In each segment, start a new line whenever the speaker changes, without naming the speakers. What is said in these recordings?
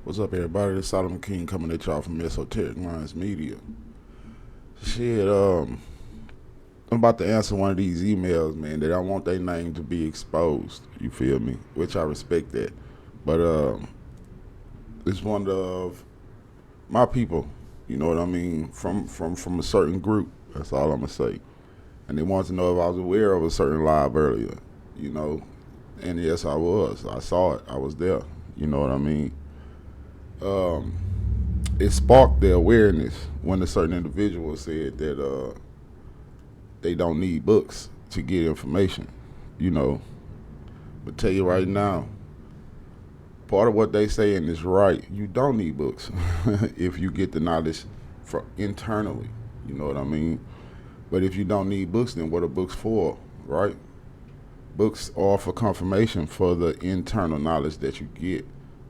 What's up, everybody? This is Solomon King coming at y'all from Esoteric Minds Media. Shit, I'm about to answer one of these emails, man, that I want their name to be exposed. You feel me? Which I respect that. But it's one of my people, you know what I mean, from a certain group. That's all I'm gonna say. And they wanted to know if I was aware of a certain live earlier, you know. And yes, I was. I saw it. I was there. You know what I mean? Um, it sparked their awareness when a certain individual said that they don't need books to get information, you know. But tell you right now, part of what they saying is right. You don't need books if you get the knowledge from internally. You know what I mean? But if you don't need books, then what are books for, right? Books are for confirmation for the internal knowledge that you get.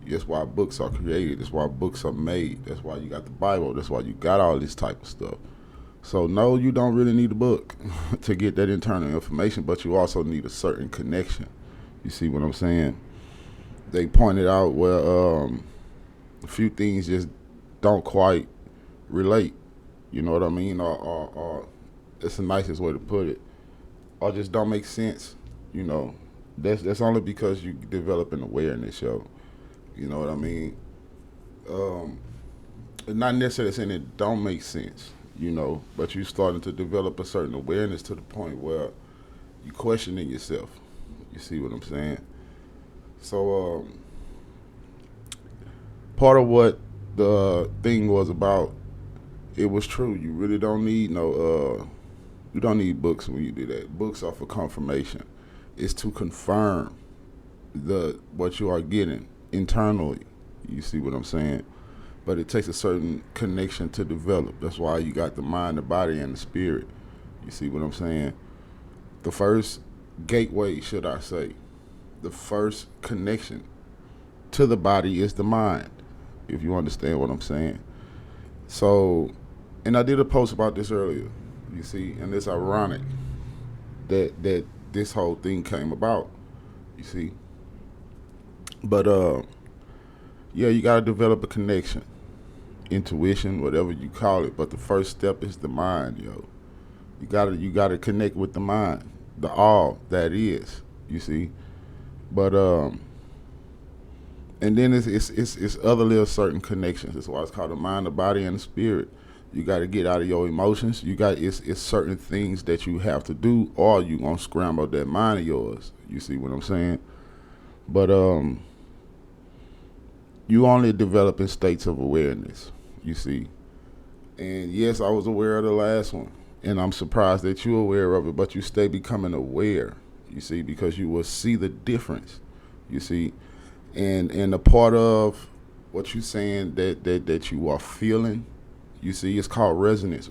That's why books are created. That's why books are made. That's why you got the Bible. That's why you got all this type of stuff. So no, you don't really need a book to get that internal information, but you also need a certain connection. You see what I'm saying? They pointed out where a few things just don't quite relate. You know what I mean? Or it's the nicest way to put it. Or just don't make sense. You know, that's only because you develop an awareness, yo. You know what I mean? Um, it's not necessarily saying it don't make sense, you know, but you starting to develop a certain awareness to the point where you questioning yourself. You see what I'm saying? So part of what the thing was about, it was true. You really don't need you don't need books when you do that. Books are for confirmation. It's to confirm the what you are getting internally. You see what I'm saying? But it takes a certain connection to develop. That's why you got the mind, the body, and the spirit. You see what I'm saying? The first gateway, should I say, the first connection to the body is the mind, if you understand what I'm saying. So, and I did a post about this earlier, you see, and it's ironic that this whole thing came about, you see. But yeah, you gotta develop a connection, intuition, whatever you call it. But the first step is the mind, yo. You gotta connect with the mind, the all that is. You see, but and then it's other little certain connections. That's why it's called the mind, the body, and the spirit. You got to get out of your emotions. It's certain things that you have to do, or you gonna scramble that mind of yours. You see what I'm saying? But you only develop in states of awareness. You see, and yes, I was aware of the last one, and I'm surprised that you're aware of it. But you stay becoming aware. You see, because you will see the difference. You see, and a part of what you're saying that you are feeling, you see, it's called resonance.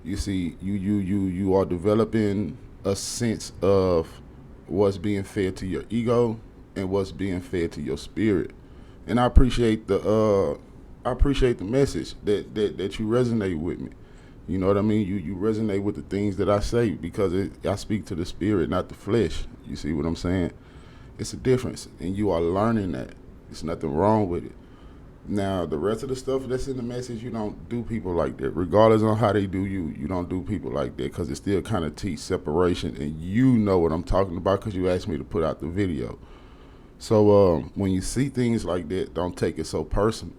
You see, you are developing a sense of what's being fed to your ego and what's being fed to your spirit. And I appreciate the message that you resonate with me. You know what I mean? You resonate with the things that I say because I speak to the spirit, not the flesh. You see what I'm saying? It's a difference, and you are learning that. There's nothing wrong with it. Now, the rest of the stuff that's in the message, you don't do people like that. Regardless on how they do you, you don't do people like that because it still kind of teach separation, and you know what I'm talking about because you asked me to put out the video. So when you see things like that, don't take it so personal.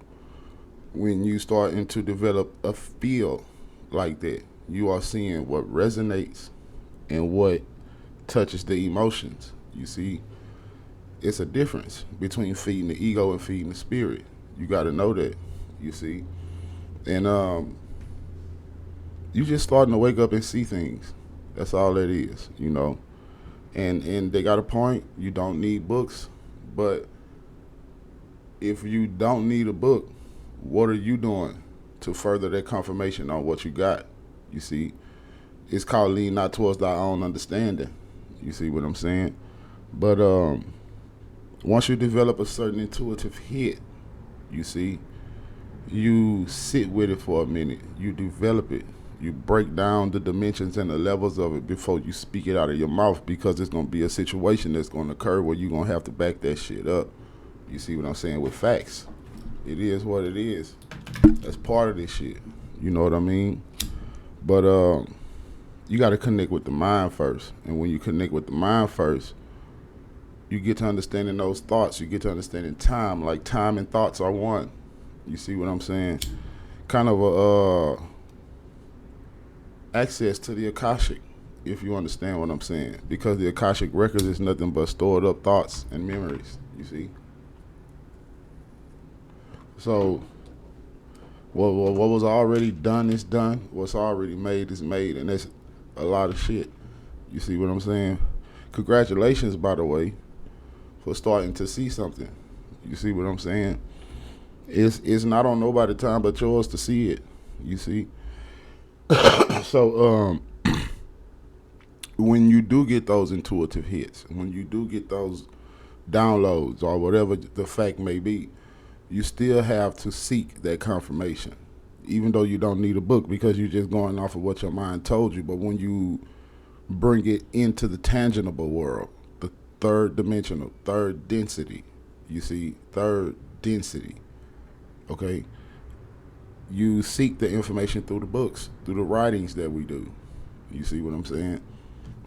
When you starting to develop a feel like that, you are seeing what resonates and what touches the emotions. You see, it's a difference between feeding the ego and feeding the spirit. You got to know that. You see, and you just starting to wake up and see things. That's all that is, you know. And they got a point. You don't need books, but if you don't need a book, what are you doing to further that confirmation on what you got? You see, it's called lean not towards thy own understanding. You see what I'm saying? But once you develop a certain intuitive hit, you see, you sit with it for a minute. You develop it. You break down the dimensions and the levels of it before you speak it out of your mouth because it's going to be a situation that's going to occur where you're going to have to back that shit up. You see what I'm saying? With facts. It is what it is. That's part of this shit. You know what I mean? But you got to connect with the mind first. And when you connect with the mind first, you get to understanding those thoughts. You get to understanding time. Like time and thoughts are one. You see what I'm saying? Kind of a access to the Akashic, if you understand what I'm saying. Because the Akashic records is nothing but stored up thoughts and memories. You see? So what was already done is done. What's already made is made, and that's a lot of shit. You see what I'm saying? Congratulations, by the way, for starting to see something. You see what I'm saying? It's not on nobody's time but yours to see it. You see? So when you do get those intuitive hits, when you do get those downloads or whatever the fact may be, you still have to seek that confirmation, even though you don't need a book because you're just going off of what your mind told you. But when you bring it into the tangible world, the third dimensional, third density, you see, third density, okay, you seek the information through the books, through the writings that we do. You see what I'm saying?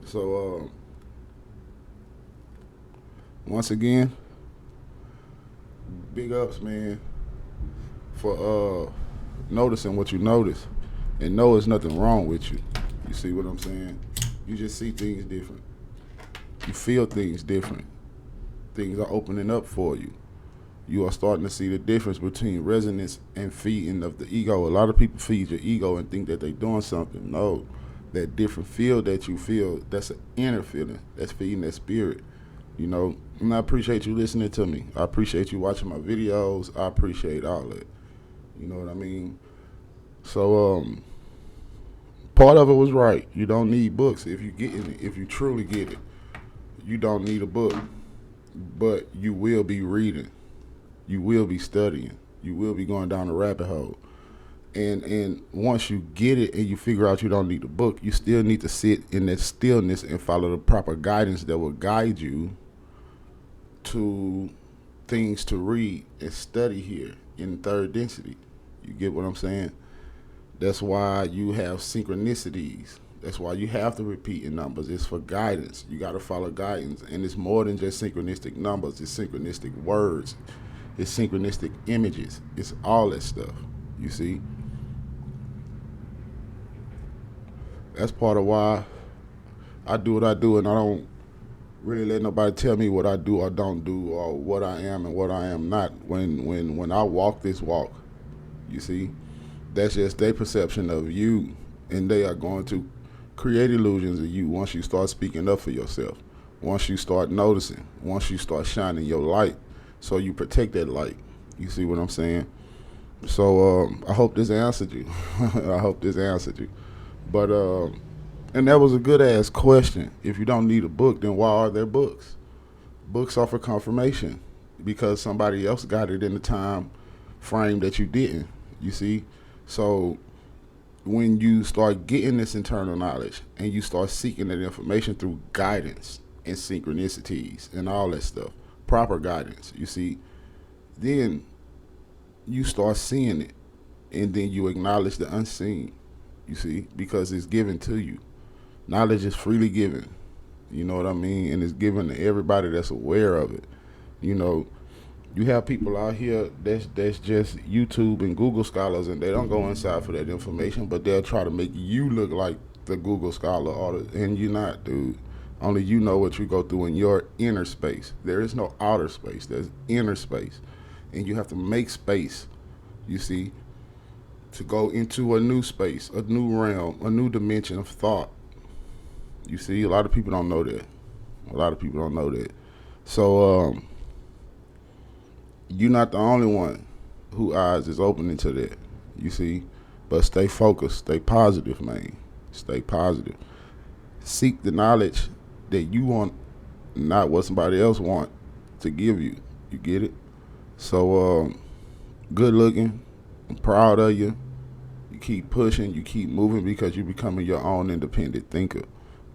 So, once again, big ups, man, for noticing what you notice, and know there's nothing wrong with you. You see what I'm saying? You just see things different. You feel things different. Things are opening up for you. You are starting to see the difference between resonance and feeding of the ego. A lot of people feed your ego and think that they're doing something. No, that different feel that you feel, that's an inner feeling. That's feeding that spirit. You know, and I appreciate you listening to me. I appreciate you watching my videos. I appreciate all that. You know what I mean? So, part of it was right. You don't need books if you get it. If you truly get it, you don't need a book, but you will be reading. You will be studying. You will be going down the rabbit hole. And once you get it and you figure out you don't need a book, you still need to sit in that stillness and follow the proper guidance that will guide you to things to read and study here in third density. You get what I'm saying? That's why you have synchronicities. That's why you have to repeat in numbers. It's for guidance. You got to follow guidance. And it's more than just synchronistic numbers. It's synchronistic words. It's synchronistic images. It's all that stuff. You see? That's part of why I do what I do, and I don't really let nobody tell me what I do or don't do or what I am and what I am not. When I walk this walk, you see, that's just their perception of you, and they are going to create illusions of you once you start speaking up for yourself, once you start noticing, once you start shining your light, so you protect that light. You see what I'm saying? So I hope this answered you. I hope this answered you. But and that was a good ass question. If you don't need a book, then why are there books? Books are for confirmation because somebody else got it in the time frame that you didn't. You see? So when you start getting this internal knowledge and you start seeking that information through guidance and synchronicities and all that stuff, proper guidance, you see, then you start seeing it, and then you acknowledge the unseen, you see, because it's given to you. Knowledge is freely given, you know what I mean, and it's given to everybody that's aware of it. You know, you have people out here that's just YouTube and Google scholars, and they don't go inside for that information, but they'll try to make you look like the Google scholar, and you're not, dude. Only you know what you go through in your inner space. There is no outer space. There's inner space. And you have to make space, you see, to go into a new space, a new realm, a new dimension of thought. You see, a lot of people don't know that. A lot of people don't know that. So, you're not the only one who eyes is opening to that, you see. But stay focused, stay positive, man. Stay positive. Seek the knowledge that you want, not what somebody else want to give you. You get it? So, good looking. I'm proud of you. You keep pushing, you keep moving because you're becoming your own independent thinker.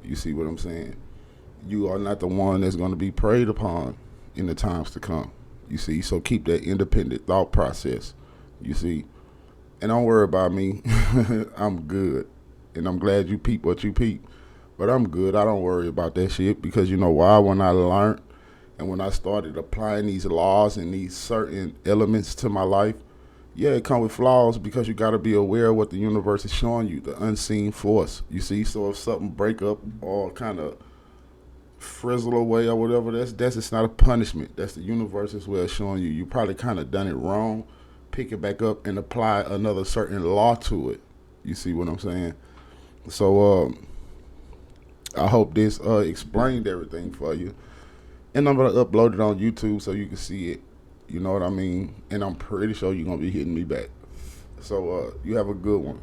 You see what I'm saying? You are not the one that's going to be preyed upon in the times to come. You see, so keep that independent thought process. You see, and don't worry about me. I'm good, and I'm glad you peep what you peep. But I'm good. I don't worry about that shit because you know why? When I learned and when I started applying these laws and these certain elements to my life, yeah, it come with flaws because you got to be aware of what the universe is showing you, the unseen force. You see, so if something break up or kind of frizzle away or whatever, that's it's not a punishment. That's the universe's way of showing you you probably kind of done it wrong. Pick it back up and apply another certain law to it. You see what I'm saying? So I hope this explained everything for you, and I'm gonna upload it on YouTube so you can see it. You know what I mean? And I'm pretty sure you're gonna be hitting me back. So you have a good one.